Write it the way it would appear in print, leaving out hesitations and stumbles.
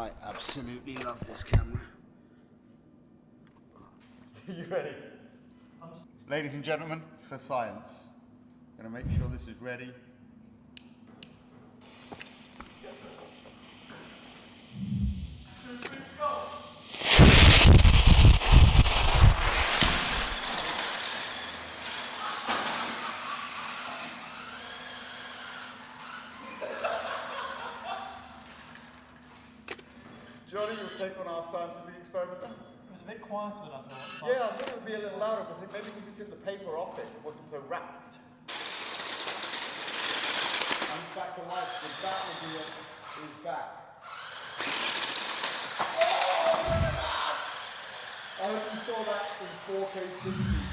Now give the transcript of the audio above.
I absolutely love this camera. You ready? Ladies and gentlemen, for science. Gonna make sure this is ready. Johnny, you'll take on our scientific experiment then? It was a bit quieter than I thought. Yeah, I thought it would be a little louder, but I think maybe because we took the paper off it, it wasn't so wrapped. And back to life, the Batmobile is back. Oh, look at that! I hope you saw that in 4K 60.